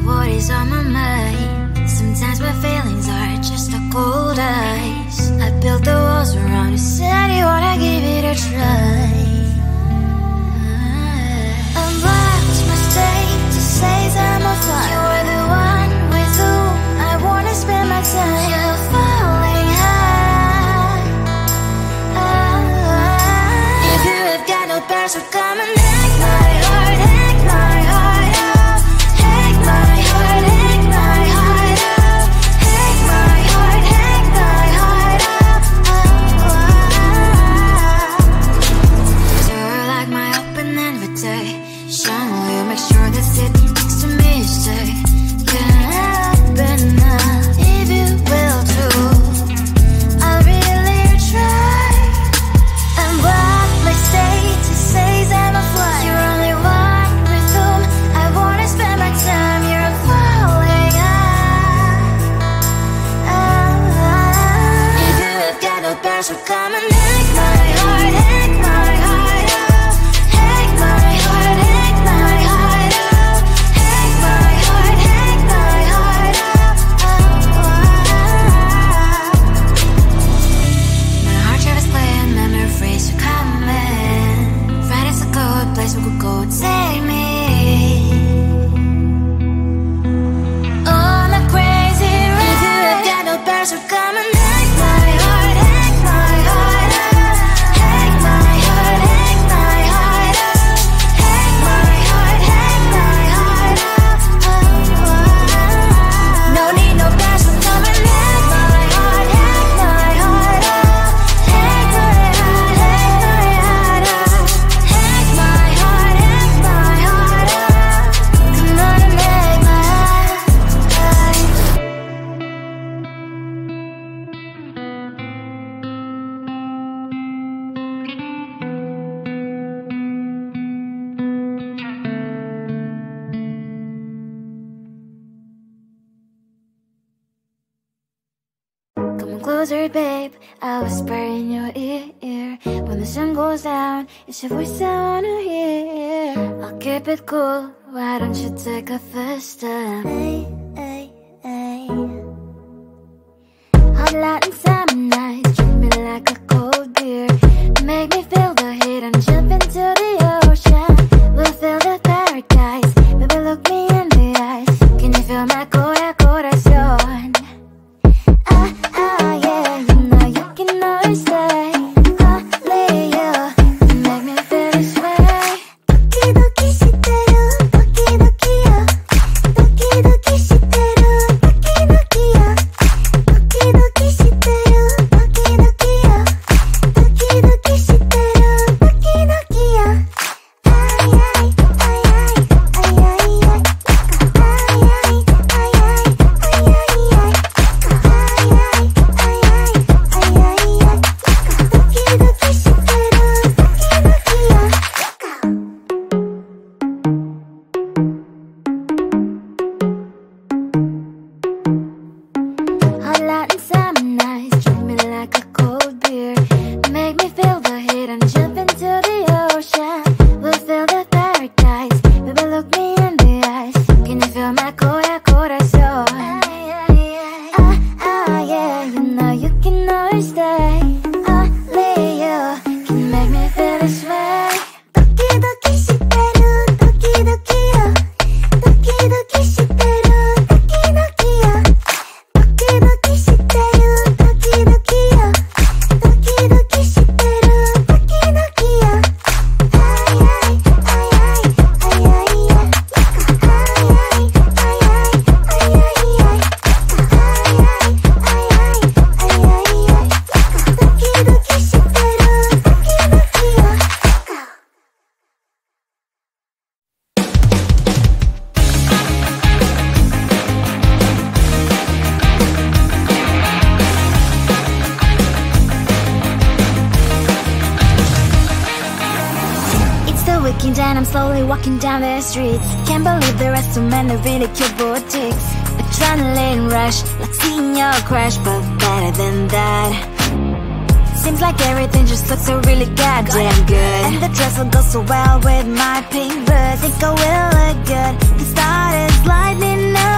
what is on my mind. Sometimes my feelings are just a cold ice. I built the walls around you, said you wanna give it a try. I watched my status says I'm a fire. You were the one with whom I wanna spend my time. You're falling high. If you have got no bears, so come and hack my heart, hack my heart out. Hack my heart, hack my heart out. Hack my heart, hack my heart out. You're like my open invitation. Will you make sure that sitting next to me you stay? Yeah, open up if you will too. I'll really try. And what my status says I'm a fly. You're only one with whom I wanna spend my time. You're falling high. If you have got no bears, so come and hack my heart, hack my heart out. Hack my heart, hack my heart out. Hack my heart, hack my heart out. My heart travels playing memory freeze, so come in. Friday's a good place we could go, take me. On a crazy ride. If you have got no bears, so come and hack my heart, hack my heart out. Hack my heart, hack my heart out. Hack my heart, hack my heart out. No need no bears, so come and hack my heart, hack my heart out. Hack my heart, hack my heart out. Hack my heart, hack my heart out. Come on and make my heart. Come on closer, babe, I'll whisper in your ear. When the sun goes down, it's your voice I wanna hear. I'll keep it cool, why don't you take a first step? Hey, hey, hey. Hot light and summer nights, treat me like a cold beer. Make me feel the heat and jump into the ocean. We'll feel the paradise, baby look me in the eyes. Can you feel my corazón? Yeah, you know you can always stay. Only you can make me feel this way. Doki doki shiteru, doki doki yo. Doki doki shiteru, doki doki yo. Doki doki shiteru, doki doki yo. Doki doki shiteru, doki doki yo. Ay ay ay ay ay ay ay. Ay ay ay ay ay ay ay. Hot light and summer nights, treat me like a cold beer. Make me feel the heat and jump into the ocean. We'll feel the paradise, baby look me in the eyes. Can you feel my corazón? Yeah, you know you can always stay. Only you can make me feel this way. Doki doki shiteru, doki doki yo. Doki doki shiteru, doki doki yo. Doki doki shiteru, doki doki yo. Doki doki shiteru, doki doki yo. Ay ay ay ay ay ay ay. Ay ay ay ay ay ay ay. And I'm slowly walking down the streets. Can't believe there are so many really cute boutiques. Adrenaline rush, like seeing your crush, but better than that. Seems like everything just looks so really goddamn good. And the dress will go so well with my pink boots. Think I will look good. The start is lightning up.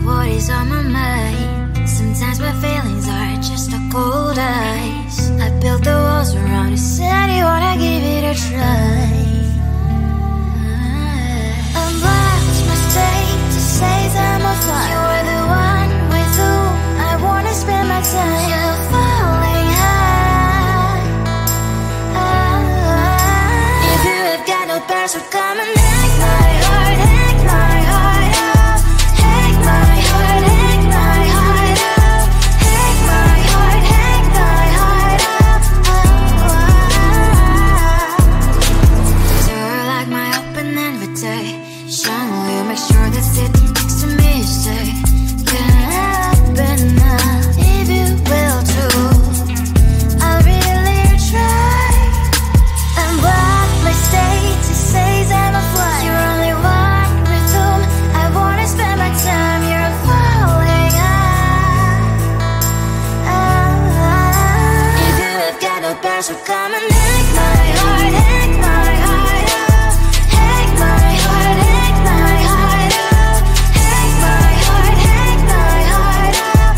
what is on my mind. Sometimes my feelings are just a cold ice. I built the walls around you, said you wanna give it a try. I'm lost my state to say I'm a fly. You were the one with whom I wanna spend my time. You're falling high. If you have got no parents, so come and hack my heart, hack my heart out. Hack my heart, hack my heart out. Hack my heart, hack my heart out. You're like my open invitation. Will you make sure that sit next to me, you say, can happen now, if you will too. I'll really try. And what my state to say I'm a fly. You're only one with whom I wanna spend my time. You're falling high. If you have got no parents, so come and hack my heart, hack my heart out. Hack my heart, hack my heart out. Hack my heart, hack my heart out.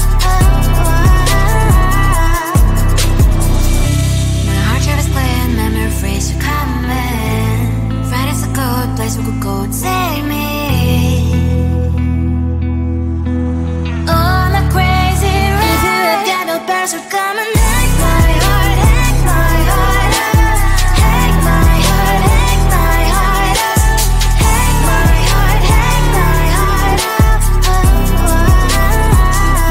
My heart tries playing memory freeze, so come in. Friday's a good place we could go, take me. On a crazy ride. If you have got no parents, so come and hack my heart, hack my heart out. Hack my heart, hack my heart out. Hack my heart, hack my heart out.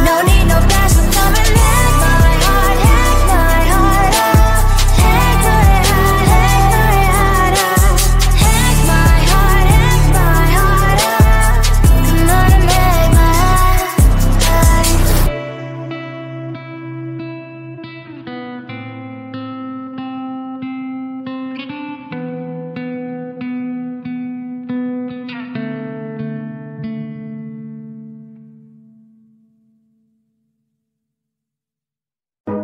No need no parents, so come and hack my heart, hack my heart out. Hack my heart, hack my heart out. Hack my heart, hack my heart out. Come on and make my heart.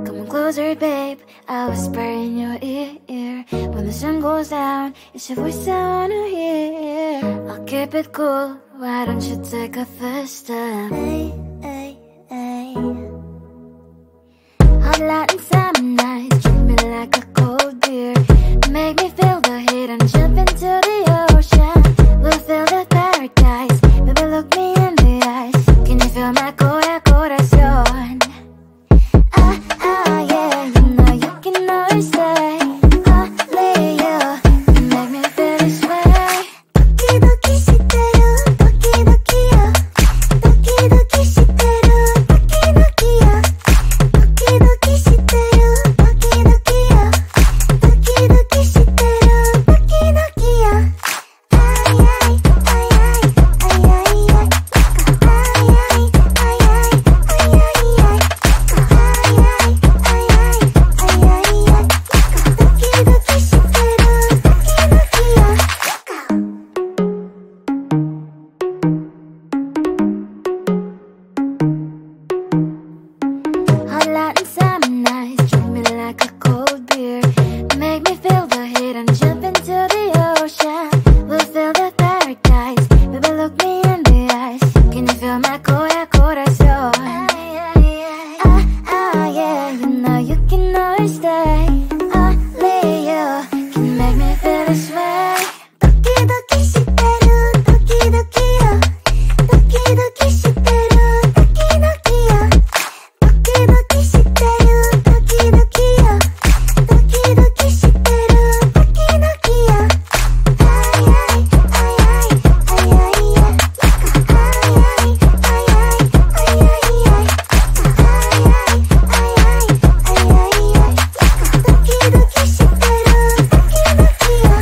Come closer, babe, I'll whisper in your ear. When the sun goes down, it's your voice I wanna hear. I'll keep it cool, why don't you take a first step? Hey, hey, hey. Hot Latin summer nights, treat me like a cold beer. Make me feel the heat and jump into the ocean. We'll feel the paradise, baby look me in the eyes. Can you feel my corazón? Yeah, you know you can always stay. Only you can make me feel this way. Doki doki shiteru, doki doki yo. Doki doki shiteru, doki doki yo. Doki doki shiteru, doki doki yo. Doki doki shiteru, doki doki yo. Ay ay ay ay ay ay ay. Ay ay ay ay ay ay ay. Hot Latin summer nights, treat me like a cold beer. Make me feel the heat and jump into the ocean. We'll feel the paradise, baby look me in the eyes. Can you feel my corazón? Yeah, you know you can always stay. Only you can make me feel this way. Doki doki shiteru, doki doki yo. Doki doki shiteru, doki doki yo. Doki doki shiteru, doki doki yo. Doki doki shiteru, doki doki yo. Ay ay ay ay ay ay ay. Ay ay ay ay ay ay ay. Ay ay ay ay ay ay ay. Doki doki shiteru, doki doki yo.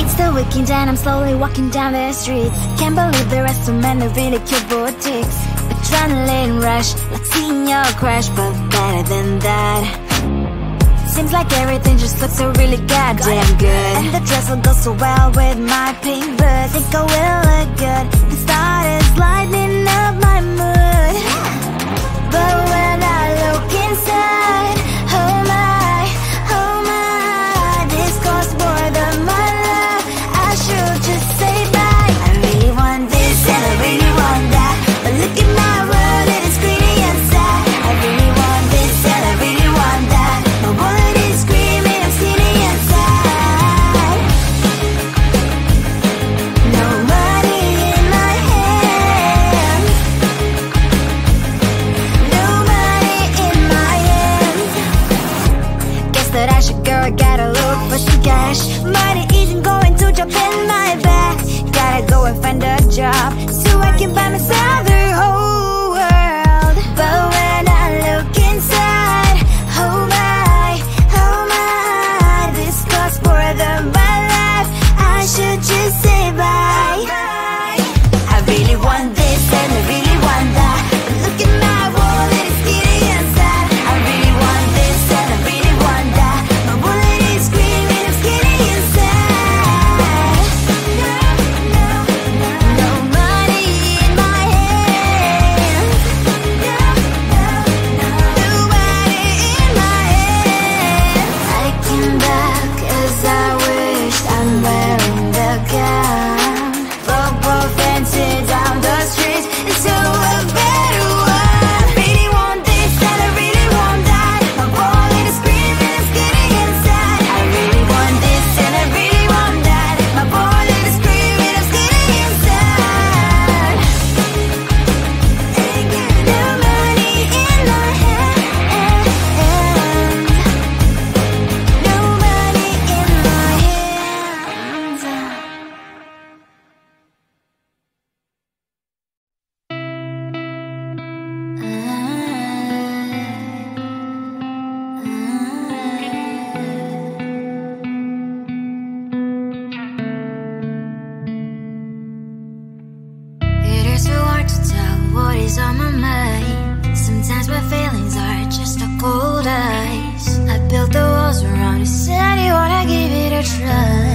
It's the weekend and I'm slowly walking down the streets. Can't believe there are so many really cute boutiques. Adrenaline rush, like seeing your crush, but better than that. Seems like everything just looks so really goddamn good. And the dress will go so well with my pink boots. Think I will look good. The start is lightning can buy myself the whole world. But when I look inside, oh my, this costs more than my life. I should just say bye. I really want this and I really want that. Look at my wallet, it's getting inside. I really want this and I really want that. My wallet is screaming, it's getting inside. No money in my hands. Nobody in my hands. I came back 'cause I wished I'm wearing the gown. Football fancy down the street into a better one. I really want this and I really want that. My wallet is screaming, it's getting inside. I really want this and I really want that. My wallet is screaming, it's getting inside. No money in my hand. No money in my hands. It is so hard to tell what is on my mind. Sometimes my feelings are just a cold ice. I built the walls around the city, wanna give it a try.